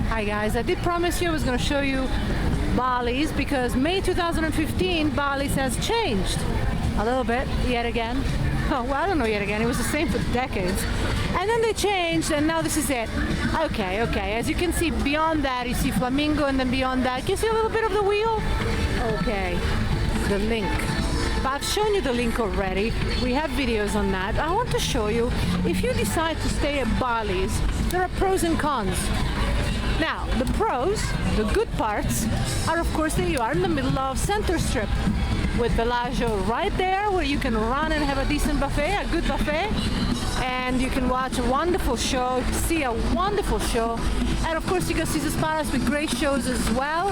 Hi guys, I did promise you I was going to show you Bally's because May 2015 Bally's has changed a little bit yet again. Oh, well, I don't know yet again, it was the same for decades. And then they changed and now this is it. Okay, as you can see beyond that you see Flamingo, and then beyond that can you see a little bit of the wheel? Okay, the link. But I've shown you the link already. We have videos on that. I want to show you, if you decide to stay at Bally's, there are pros and cons. Now, the pros, the good parts, are of course that you are in the middle of Center Strip with Bellagio right there where you can run and have a decent buffet, a good buffet, and you can watch a wonderful show, see a wonderful show, and of course you can see Caesar's Palace with great shows as well,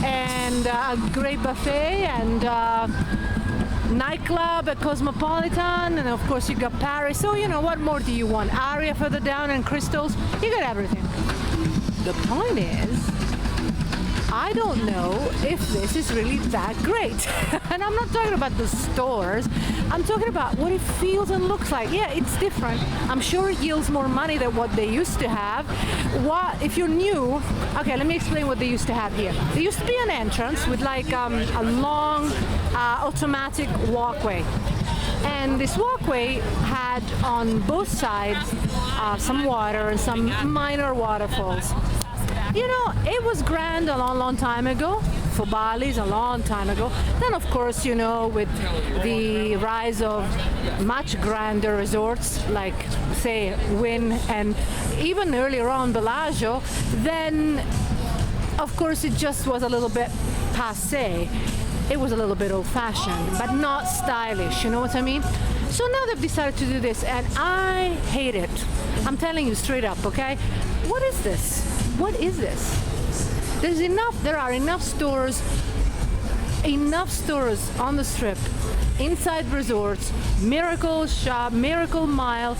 and a great buffet, and nightclub at Cosmopolitan, and of course you got Paris. So you know, what more do you want? Aria further down and Crystals, you got everything. The point is, I don't know if this is really that great. And I'm not talking about the stores, I'm talking about what it feels and looks like. Yeah, it's different. I'm sure it yields more money than what they used to have. What if you're new? Okay, let me explain what they used to have here. There used to be an entrance with like a long automatic walkway. And this walkway had on both sides some water and some minor waterfalls. You know, it was grand a long time ago, for Bally's a long time ago. Then of course, you know, with the rise of much grander resorts like, say, Wynn and even earlier on Bellagio, then of course it just was a little bit passé. It was a little bit old-fashioned, but not stylish, you know what I mean? So now they've decided to do this, and I hate it. I'm telling you straight up, okay? What is this? What is this? There are enough stores on the Strip, inside resorts, Miracle Shop, Miracle Mile,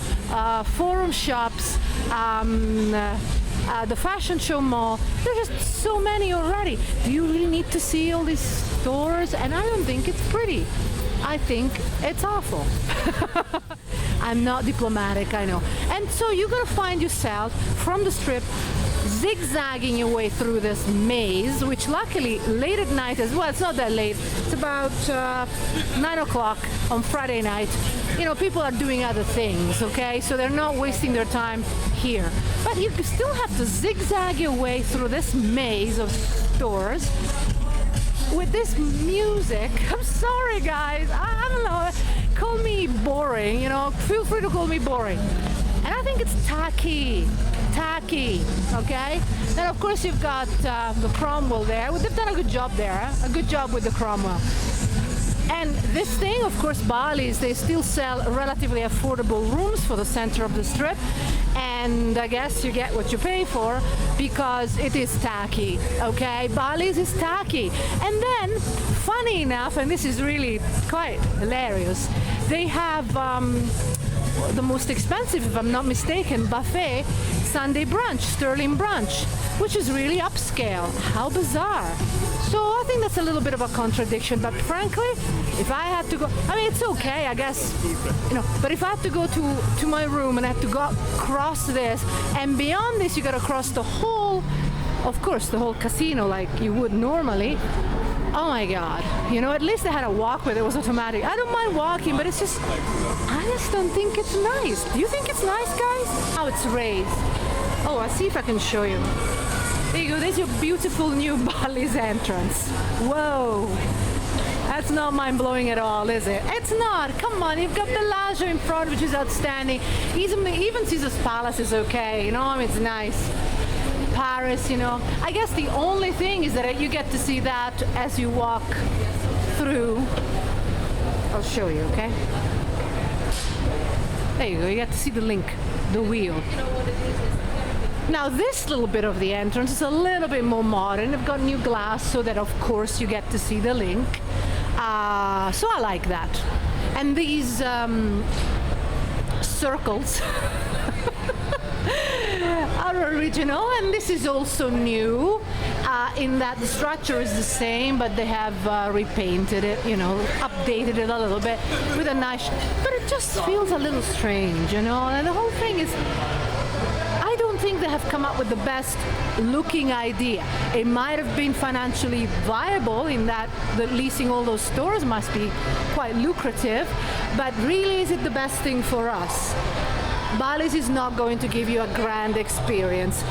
Forum Shops, the Fashion Show Mall. There's just so many already. Do you really need to see all these stores? And I don't think it's pretty. I think it's awful. I'm not diplomatic, I know. And so you're gonna find yourself from the Strip zigzagging your way through this maze, which luckily late at night as well, it's not that late, it's about 9 o'clock on Friday night, you know, people are doing other things, okay, so they're not wasting their time here. But you still have to zigzag your way through this maze of stores with this music. I'm sorry guys, I don't know, call me boring, you know, feel free to call me boring. And I think it's tacky, okay? Then of course you've got the Cromwell there. They've done a good job there, a good job with the Cromwell. And this thing, of course, Bally's, they still sell relatively affordable rooms for the center of the Strip, and I guess you get what you pay for because it is tacky, okay? Bally's is tacky. And then, funny enough, and this is really quite hilarious, they have the most expensive, if I'm not mistaken, buffet Sunday brunch, Sterling brunch, which is really upscale. How bizarre. So I think that's a little bit of a contradiction, but frankly, if I had to go, I mean, it's okay, I guess, you know, but if I had to go to my room and I had to go across this, and beyond this you gotta cross the whole, of course, the whole casino like you would normally. Oh my God, you know, at least they had a walkway that was automatic. I don't mind walking, but it's just, I just don't think it's nice. Do you think it's nice, guys? Oh, it's raised. Oh, I'll see if I can show you. There you go, there's your beautiful new Bally's entrance. Whoa, that's not mind-blowing at all, is it? It's not, come on, you've got Bellagio in front, which is outstanding. Even Caesar's Palace is okay, you know, I mean, it's nice. Paris, you know. I guess the only thing is that you get to see that as you walk through. I'll show you, okay? There you go, you get to see the link, the wheel. Now this little bit of the entrance is a little bit more modern. They've got new glass so that of course you get to see the link. So I like that. And these circles are original, and this is also new in that the structure is the same, but they have repainted it, you know, updated it a little bit with a nice, but it just feels a little strange, you know, and the whole thing is, I don't think they have come up with the best looking idea. It might have been financially viable in that the leasing all those stores must be quite lucrative, but really is it the best thing for us? Bally's is not going to give you a grand experience.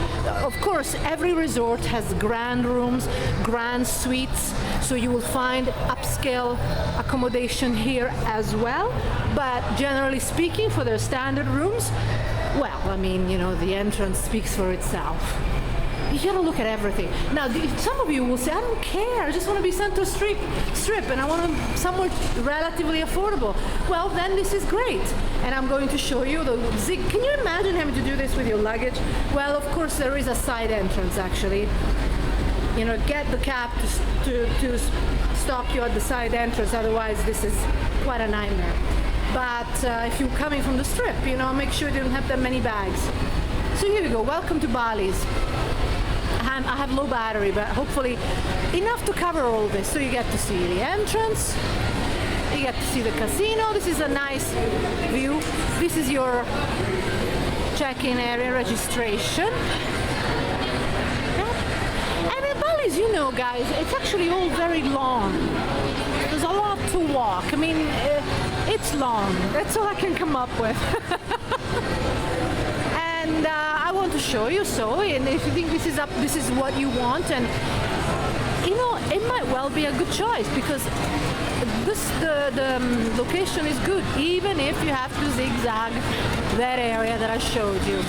Of course, every resort has grand rooms, grand suites, so you will find upscale accommodation here as well. But generally speaking, for their standard rooms, well, I mean, you know, the entrance speaks for itself. You gotta look at everything. Now, some of you will say, I don't care, I just want to be center strip, and I want to somewhere relatively affordable. Well, then this is great. And I'm going to show you the zig. Can you imagine having to do this with your luggage? Well, of course, there is a side entrance, actually. You know, get the cab to stop you at the side entrance, otherwise this is quite a nightmare. But if you're coming from the strip, you know, make sure you don't have that many bags. So here we go, welcome to Bally's. I have low battery, but hopefully enough to cover all this. So you get to see the entrance, you get to see the casino. This is a nice view. This is your check-in area registration. And in Bally's, you know, guys, it's actually all very long. There's a lot to walk. I mean, it's long. That's all I can come up with. And I want to show you, and if you think this is what you want, and you know, it might well be a good choice, because the location is good, even if you have to zigzag that area that I showed you.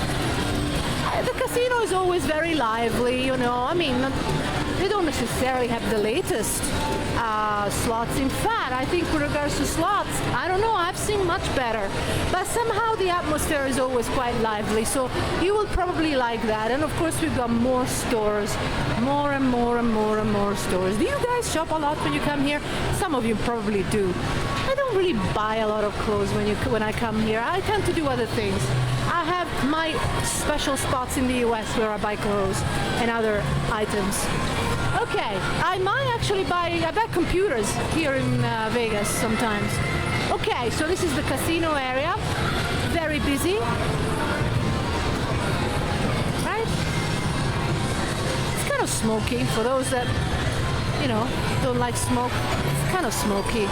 The casino is always very lively, you know. I mean, they don't necessarily have the latest slots. In fact, I think with regards to slots, I don't know, I've seen much better. But somehow the atmosphere is always quite lively, so you will probably like that. And of course, we've got more stores, more and more and more and more stores. Do you guys shop a lot when you come here? Some of you probably do. I don't really buy a lot of clothes when I come here. I tend to do other things. I have my special spots in the US where I buy clothes and other items. Okay, I might actually buy computers here in Vegas sometimes. Okay, so this is the casino area. Very busy. Right? It's kind of smoky for those that, you know, don't like smoke. It's kind of smoky.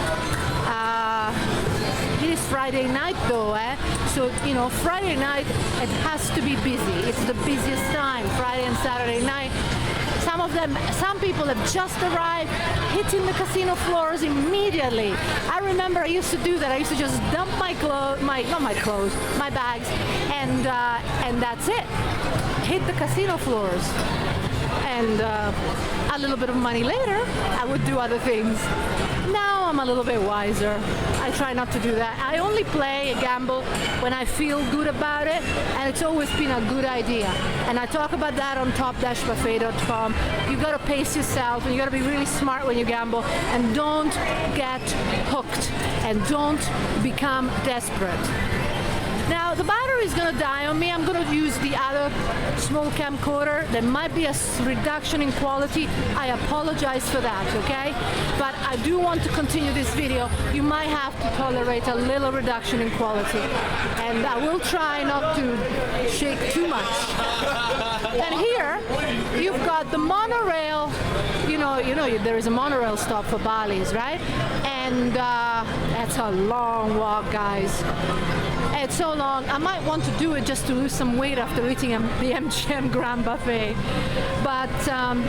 It is Friday night though, so you know, Friday night it has to be busy. It's the busiest time, Friday and Saturday night. Some people have just arrived, hitting the casino floors immediately. I remember I used to do that. I used to just dump my bags, and that's it. Hit the casino floors. And a little bit of money later, I would do other things. Now I'm a little bit wiser. I try not to do that. I only play, gamble when I feel good about it, and it's always been a good idea. And I talk about that on top-buffet.com. You gotta pace yourself, and you gotta be really smart when you gamble, and don't get hooked, and don't become desperate. Now the battery is going to die on me. I'm going to use the other small camcorder. There might be a reduction in quality. I apologize for that, okay? But I do want to continue this video. You might have to tolerate a little reduction in quality. And I will try not to shake too much. And here you've got the monorail. You know, there is a monorail stop for Bally's, right? And that's a long walk, guys. It's so long. I might want to do it just to lose some weight after eating the MGM Grand Buffet. But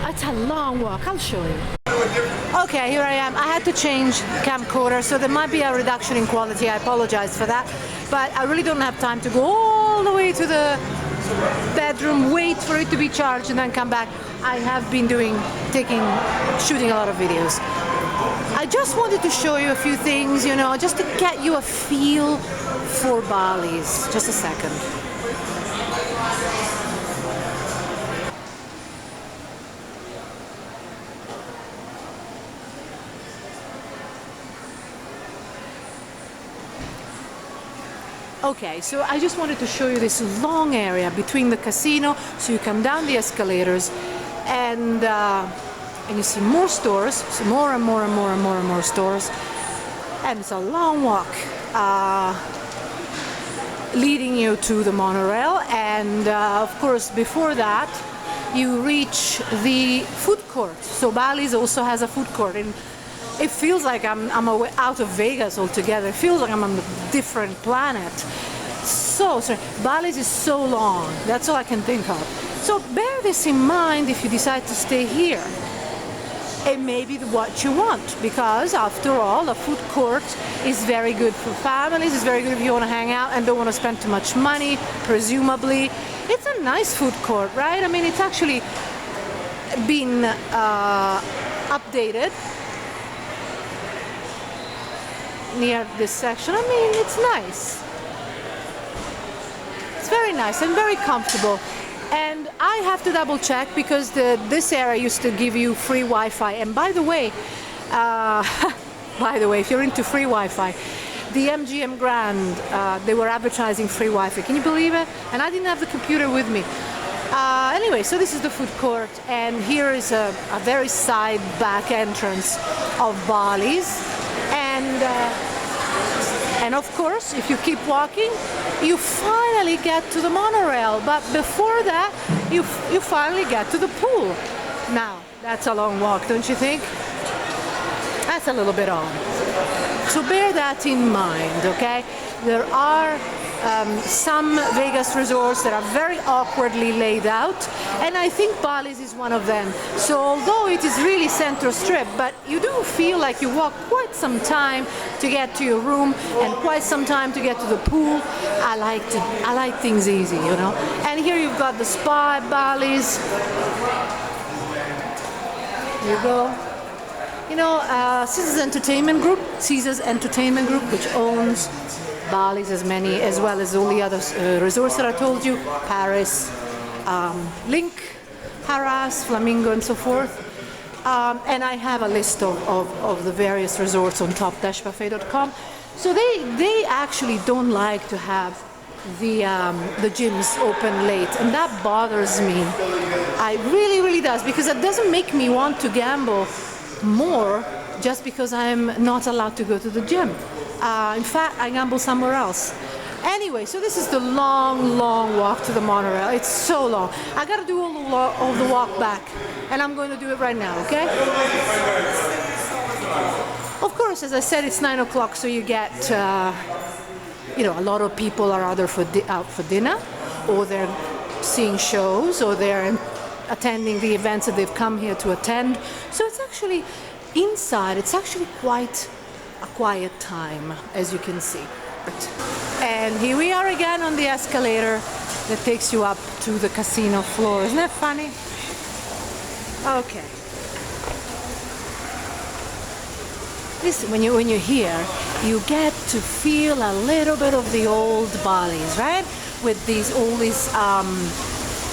it's a long walk. I'll show you. Okay, here I am. I had to change camcorder, so there might be a reduction in quality. I apologize for that. But I really don't have time to go all the way to the bedroom, wait for it to be charged, and then come back. I have been shooting a lot of videos. I just wanted to show you a few things, you know, just to get you a feel for Bally's. Just a second. Okay, so I just wanted to show you this long area between the casino. So you come down the escalators, and you see more stores, so more and more and more and more and more stores, and it's a long walk. leading you to the monorail, and of course before that you reach the food court. So Bally's also has a food court, and it feels like I'm out of Vegas altogether. It feels like I'm on a different planet. So sorry, Bally's is so long. That's all I can think of. So bear this in mind if you decide to stay here. It may be what you want, because after all, a food court is very good for families. It's very good if you want to hang out and don't want to spend too much money, presumably. It's a nice food court, right? I mean, it's actually been updated near this section. I mean, it's nice. It's very nice and very comfortable. And I have to double check, because this area used to give you free Wi-Fi. And by the way, if you're into free Wi-Fi, the MGM Grand, they were advertising free Wi-Fi. Can you believe it? And I didn't have the computer with me. Anyway, so this is the food court, and here is a very side back entrance of Bally's. And of course, if you keep walking, you finally get to the monorail. But before that, you finally get to the pool. Now, that's a long walk, don't you think? That's a little bit odd. So bear that in mind, okay? There are some Vegas resorts that are very awkwardly laid out, and I think Bally's is one of them. So although it is really center strip, but you do feel like you walk quite some time to get to your room and quite some time to get to the pool. I like things easy, you know. And here you've got the spa at Bally's. Here you go. You know, Caesars Entertainment Group, which owns Bally's as well as all the other resorts that I told you, Paris, Link, Harrah's, Flamingo, and so forth. And I have a list of the various resorts on top-buffet.com. So they actually don't like to have the gyms open late, and that bothers me. It really does, because it doesn't make me want to gamble more just because I'm not allowed to go to the gym. In fact, I gamble somewhere else. Anyway, so this is the long walk to the monorail. It's so long. I gotta do all the walk back, and I'm going to do it right now, okay? Of course, as I said, it's 9 o'clock, so you get, you know, a lot of people are either out for dinner, or they're seeing shows, or they're attending the events that they've come here to attend. So it's actually, inside, it's actually quite a quiet time, as you can see. And here we are again on the escalator that takes you up to the casino floor. Isn't that funny? Okay. Listen, when you're here, you get to feel a little bit of the old Bally's, right? With all these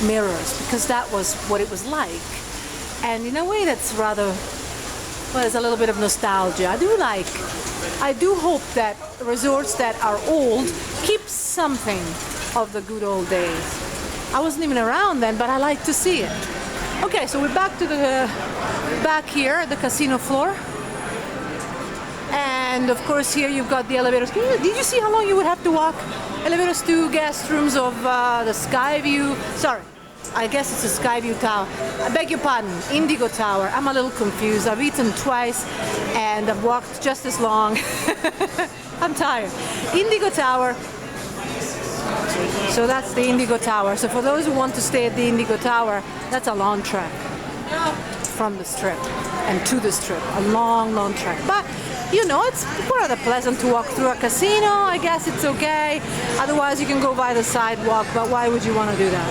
mirrors, because that was what it was like. And in a way, that's rather, well, there's a little bit of nostalgia. I do hope that resorts that are old keep something of the good old days. I wasn't even around then, but I like to see it. Okay, so we're back here at the casino floor. And of course here you've got the elevators. Did you see how long you would have to walk? Elevators to guest rooms of the Skyview. Sorry, I guess it's the Skyview Tower. I beg your pardon, Indigo Tower. I'm a little confused. I've eaten twice and I've walked just as long. I'm tired. Indigo Tower. So that's the Indigo Tower. So for those who want to stay at the Indigo Tower, that's a long trek from the Strip and to the Strip. A long trek. But you know, it's rather pleasant to walk through a casino. I guess it's okay. Otherwise, you can go by the sidewalk, but why would you want to do that?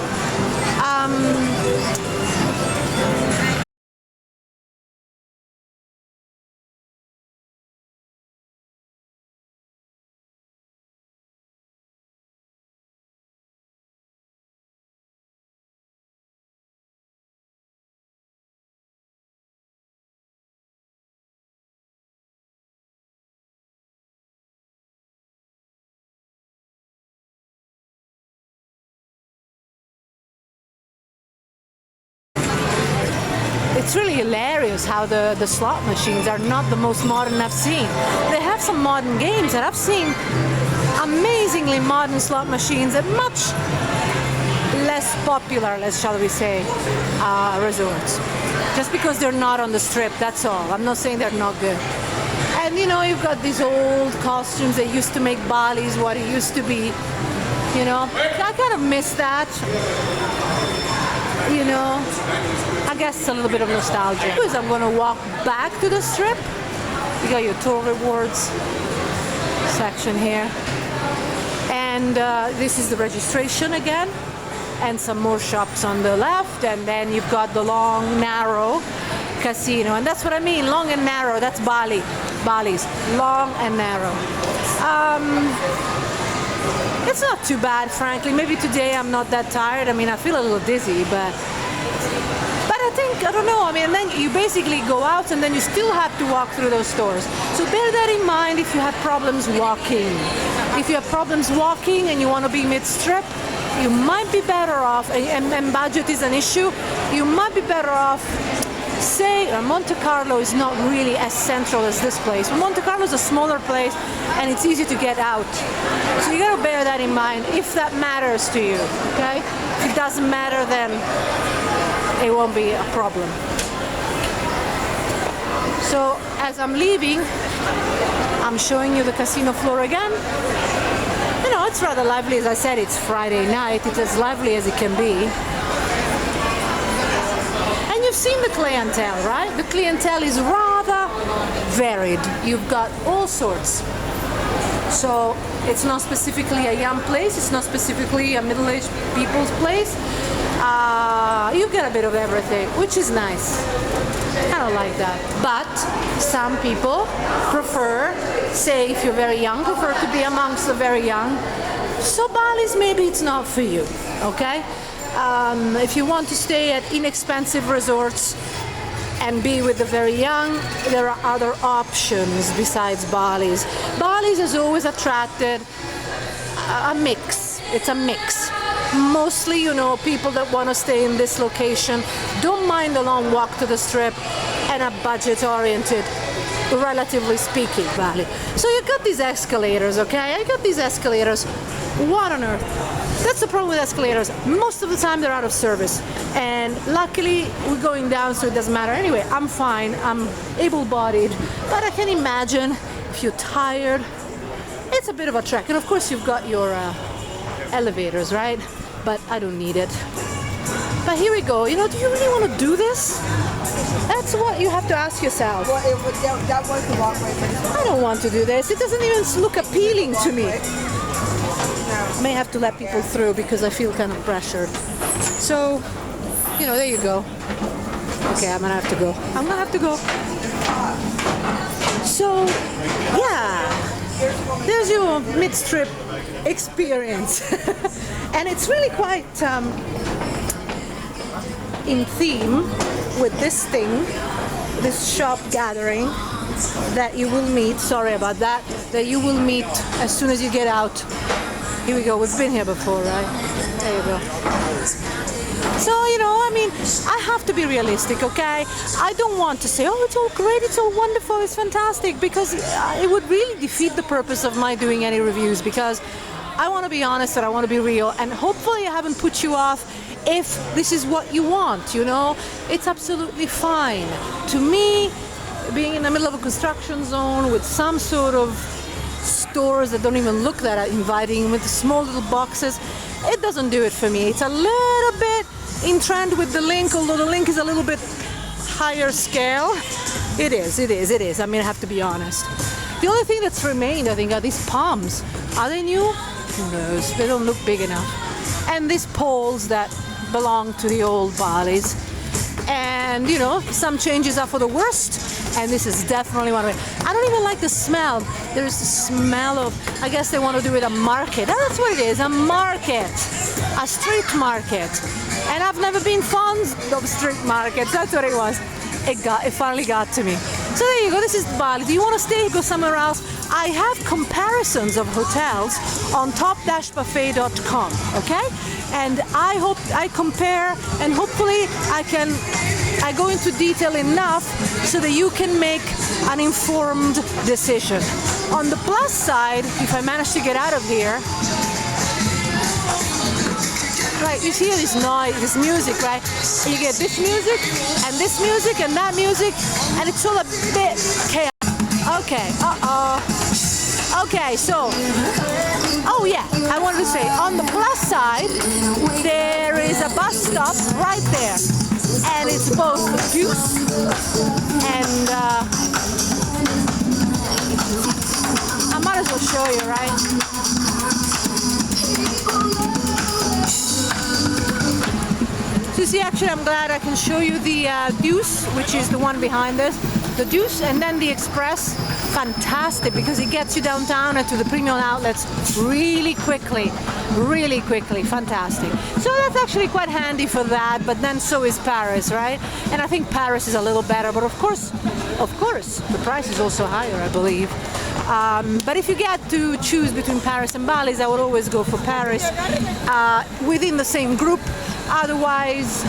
It's really hilarious how the slot machines are not the most modern I've seen. They have some modern games that I've seen. amazingly modern slot machines at much less popular, shall we say, resorts. Just because they're not on the strip, that's all. I'm not saying they're not good. And you know, you've got these old costumes that used to make Bally's what it used to be. You know, I kind of miss that. You know, I guess it's a little bit of nostalgia. Because I'm going to walk back to the strip. You got your tour rewards section here. And this is the registration again. And some more shops on the left. And then you've got the long, narrow casino. And that's what I mean, long and narrow. That's Bally. Bally's. Long and narrow. It's not too bad, frankly. Maybe today I'm not that tired. I mean, I feel a little dizzy, but I think, I don't know, I mean, and then you basically go out and then you still have to walk through those stores. So bear that in mind if you have problems walking. If you have problems walking and you want to be mid-strip, you might be better off, and budget is an issue, you might be better off. Say Monte Carlo is not really as central as this place. Monte Carlo is a smaller place and it's easy to get out. So you gotta bear that in mind if that matters to you, okay? If it doesn't matter, then it won't be a problem. So as I'm leaving, I'm showing you the casino floor again. You know, it's rather lively. As I said, it's Friday night. It's as lively as it can be. You've seen the clientele, right? The clientele is rather varied. You've got all sorts. So it's not specifically a young place. It's not specifically a middle-aged people's place. You've got a bit of everything, which is nice. I don't like that. But some people prefer, say if you're very young, prefer to be amongst the very young. So Bally's, maybe it's not for you, okay? If you want to stay at inexpensive resorts and be with the very young, there are other options besides Bally's. Bally's has always attracted a mix. It's a mix. Mostly, you know, people that want to stay in this location don't mind a long walk to the strip and a budget-oriented, relatively speaking, Bally. So you got these escalators, okay? I got these escalators. What on earth? That's the problem with escalators. Most of the time they're out of service. And luckily we're going down, so it doesn't matter. Anyway, I'm fine. I'm able-bodied. But I can imagine if you're tired, it's a bit of a trek. And of course you've got your elevators, right? But I don't need it. But here we go. You know, do you really want to do this? That's what you have to ask yourself. Well, that was the walkway. I don't want to do this. It doesn't even look appealing to me. May have to let people through because I feel kind of pressured. So, you know, there you go. Okay, I'm gonna have to go. I'm gonna have to go. So, yeah, there's your mid-strip experience. And it's really quite in theme with this thing, this shop gathering that you will meet, sorry about that you will meet as soon as you get out. Here we go, we've been here before, right? There you go. So, you know, I mean, I have to be realistic, okay? I don't want to say, oh, it's all great, it's all wonderful, it's fantastic, because it would really defeat the purpose of my doing any reviews, because I want to be honest and I want to be real, and hopefully I haven't put you off if this is what you want, you know? It's absolutely fine. To me, being in the middle of a construction zone with some sort of stores that don't even look that inviting with the small little boxes, it doesn't do it for me. It's a little bit in trend with the Link, although the Link is a little bit higher scale. It is. I mean, I have to be honest. The only thing that's remained, I think, are these palms. Are they new? Who knows? They don't look big enough. And these poles that belong to the old Bally's. And, you know, some changes are for the worst, and this is definitely one of it. I don't even like the smell. There's the smell of, I guess they want to do it a market. That's what it is, a market. A street market. And I've never been fond of street markets. That's what it was. It finally got to me. So there you go, this is Bali. Do you want to stay, go somewhere else? I have comparisons of hotels on top-buffet.com, okay? And I hope I compare, and hopefully I go into detail enough so that you can make an informed decision. On the plus side, if I manage to get out of here, right, you hear this noise, this music, right? You get this music and that music, and it's all a bit chaotic. Okay, okay, so, oh yeah, I wanted to say, on the plus side, there is a bus stop right there. And it's both juice and I might as well show you, right? So you see, actually, I'm glad I can show you the Deuce, which is the one behind this. The Deuce and then the Express, fantastic, because it gets you downtown and to the premium outlets really quickly, fantastic. So that's actually quite handy for that, but then so is Paris, right? And I think Paris is a little better, but of course, the price is also higher, I believe. But if you get to choose between Paris and Bally's, I would always go for Paris within the same group. Otherwise,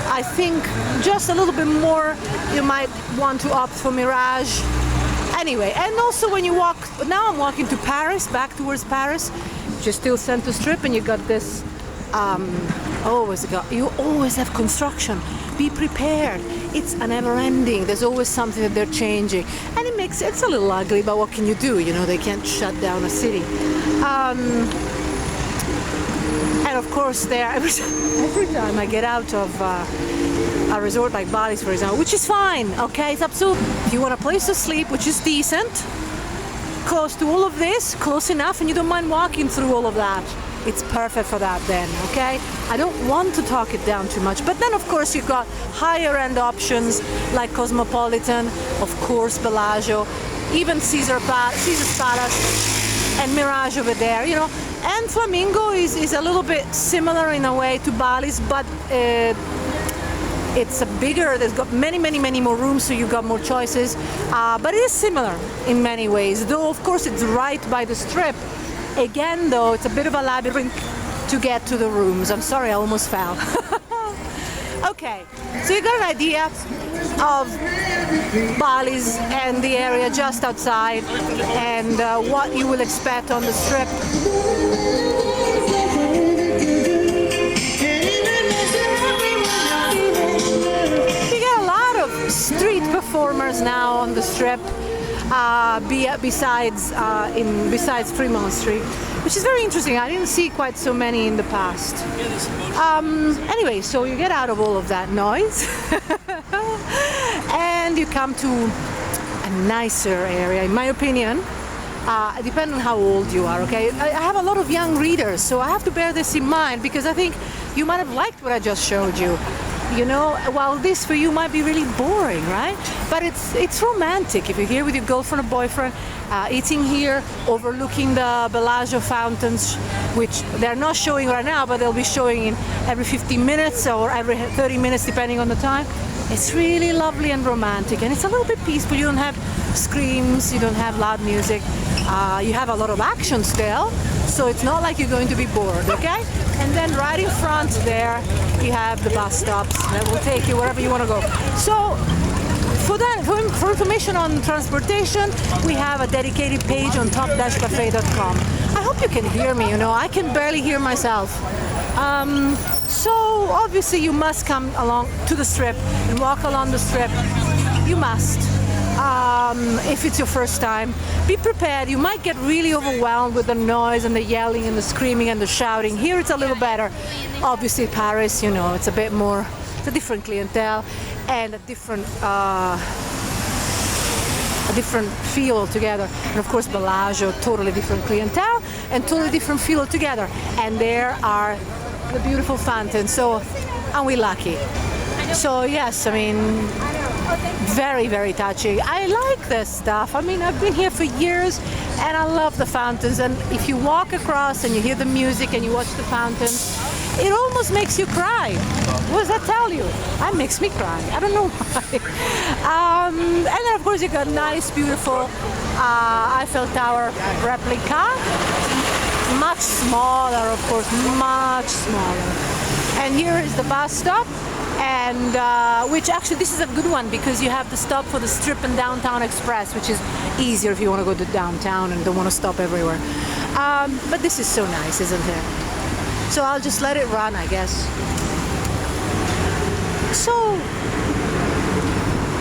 I think just a little bit more, you might want to opt for Mirage. Anyway, and also when you walk, now I'm walking to Paris, back towards Paris, which is still Center Strip, and you got this, you always have construction. Be prepared. It's a never ending. There's always something that they're changing. And it's a little ugly, but what can you do? You know, they can't shut down a city. And of course, every time I get out of a resort like Bally's, for example, which is fine, okay, it's absolutely. If you want a place to sleep, which is decent, close to all of this, close enough, and you don't mind walking through all of that, it's perfect for that then, okay? I don't want to talk it down too much, but then of course you've got higher end options like Cosmopolitan, of course Bellagio, even Caesar's Palace, and Mirage over there, you know. And Flamingo is a little bit similar in a way to Bally's, but it's a bigger, there's got many more rooms, so you've got more choices. But it is similar in many ways, though of course it's right by the strip. Again though, it's a bit of a labyrinth to get to the rooms. I'm sorry, I almost fell. Okay, so you got an idea of Bally's and the area just outside and what you will expect on the strip. You get a lot of street performers now on the strip, besides Fremont Street, which is very interesting. I didn't see quite so many in the past. Anyway, so you get out of all of that noise and you come to a nicer area, in my opinion. Depending on how old you are, okay? I have a lot of young readers, so I have to bear this in mind because I think you might have liked what I just showed you. You know, while this for you might be really boring, right? But it's romantic if you're here with your girlfriend or boyfriend, eating here, overlooking the Bellagio fountains, which they're not showing right now, but they'll be showing in every 15 minutes or every 30 minutes, depending on the time. It's really lovely and romantic, and it's a little bit peaceful. You don't have screams, you don't have loud music. You have a lot of action still, so it's not like you're going to be bored, okay? And then right in front there, you have the bus stops that will take you wherever you want to go. So for information on transportation, we have a dedicated page on top-cafe.com. I hope you can hear me, you know, I can barely hear myself. So obviously you must come along to the strip and walk along the strip. You must. If it's your first time, be prepared. You might get really overwhelmed with the noise and the yelling and the screaming and the shouting. Here it's a little better. Obviously Paris, you know, it's a bit more, it's a different clientele and a different feel altogether. And of course Bellagio, totally different clientele and totally different feel altogether. And there are the beautiful fountains, so aren't we lucky? So yes, I mean, very touchy. I like this stuff. I mean, I've been here for years and I love the fountains, and if you walk across and you hear the music and you watch the fountains, it almost makes you cry. What does that tell you? That makes me cry. I don't know why. And then of course you got nice, beautiful Eiffel Tower replica. Much smaller, of course, much smaller. And here is the bus stop. and which actually this is a good one because you have the stop for the Strip and Downtown Express, which is easier if you want to go to downtown and don't want to stop everywhere. But this is so nice, isn't it? So I'll just let it run, I guess. So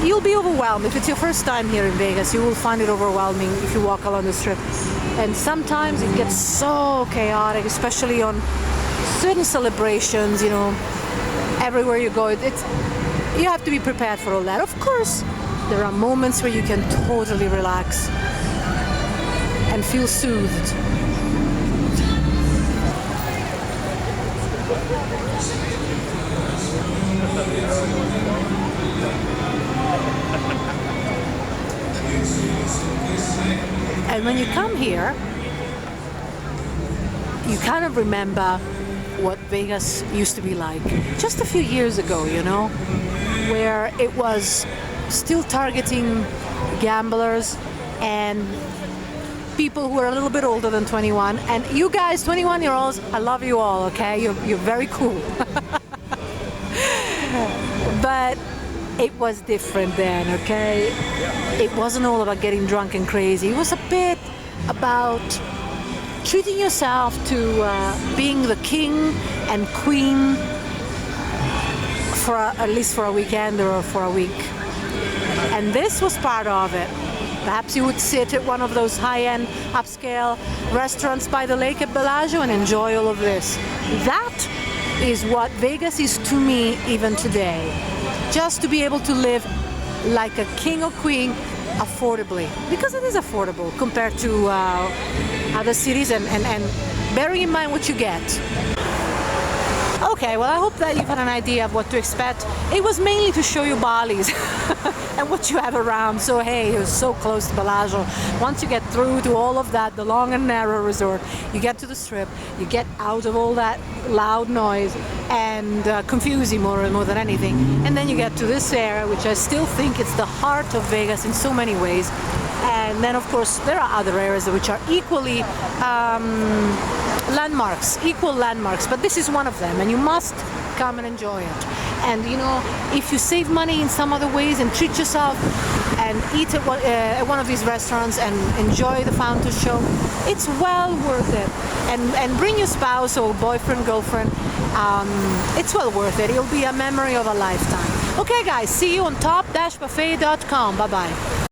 you'll be overwhelmed. If it's your first time here in Vegas, you will find it overwhelming if you walk along the Strip. And sometimes it gets so chaotic, especially on certain celebrations, you know, everywhere you go. You have to be prepared for all that. Of course, there are moments where you can totally relax and feel soothed. And when you come here, you kind of remember what Vegas used to be like just a few years ago, you know, where it was still targeting gamblers and people who are a little bit older than 21. And you guys, 21-year-olds, I love you all, okay? You're very cool. But it was different then, okay? It wasn't all about getting drunk and crazy. It was a bit about treating yourself to being the king and queen for at least for a weekend or for a week. And this was part of it. Perhaps you would sit at one of those high-end upscale restaurants by the lake at Bellagio and enjoy all of this. That is what Vegas is to me even today. Just to be able to live like a king or queen affordably, because it is affordable compared to other cities, and bearing in mind what you get. Okay, well, I hope that you've had an idea of what to expect. It was mainly to show you Bally's and what you have around. So hey, it was so close to Bellagio. Once you get through to all of that, the long and narrow resort, you get to the Strip, you get out of all that loud noise and confuse you more than anything. And then you get to this area, which I still think it's the heart of Vegas in so many ways. And then, of course, there are other areas which are equally equal landmarks, but this is one of them, and you must come and enjoy it. And you know, if you save money in some other ways and treat yourself and eat at one of these restaurants and enjoy the fountain show, it's well worth it. And bring your spouse or boyfriend, girlfriend. It's well worth it. It'll be a memory of a lifetime. Okay, guys, see you on top-buffet.com. Bye-bye.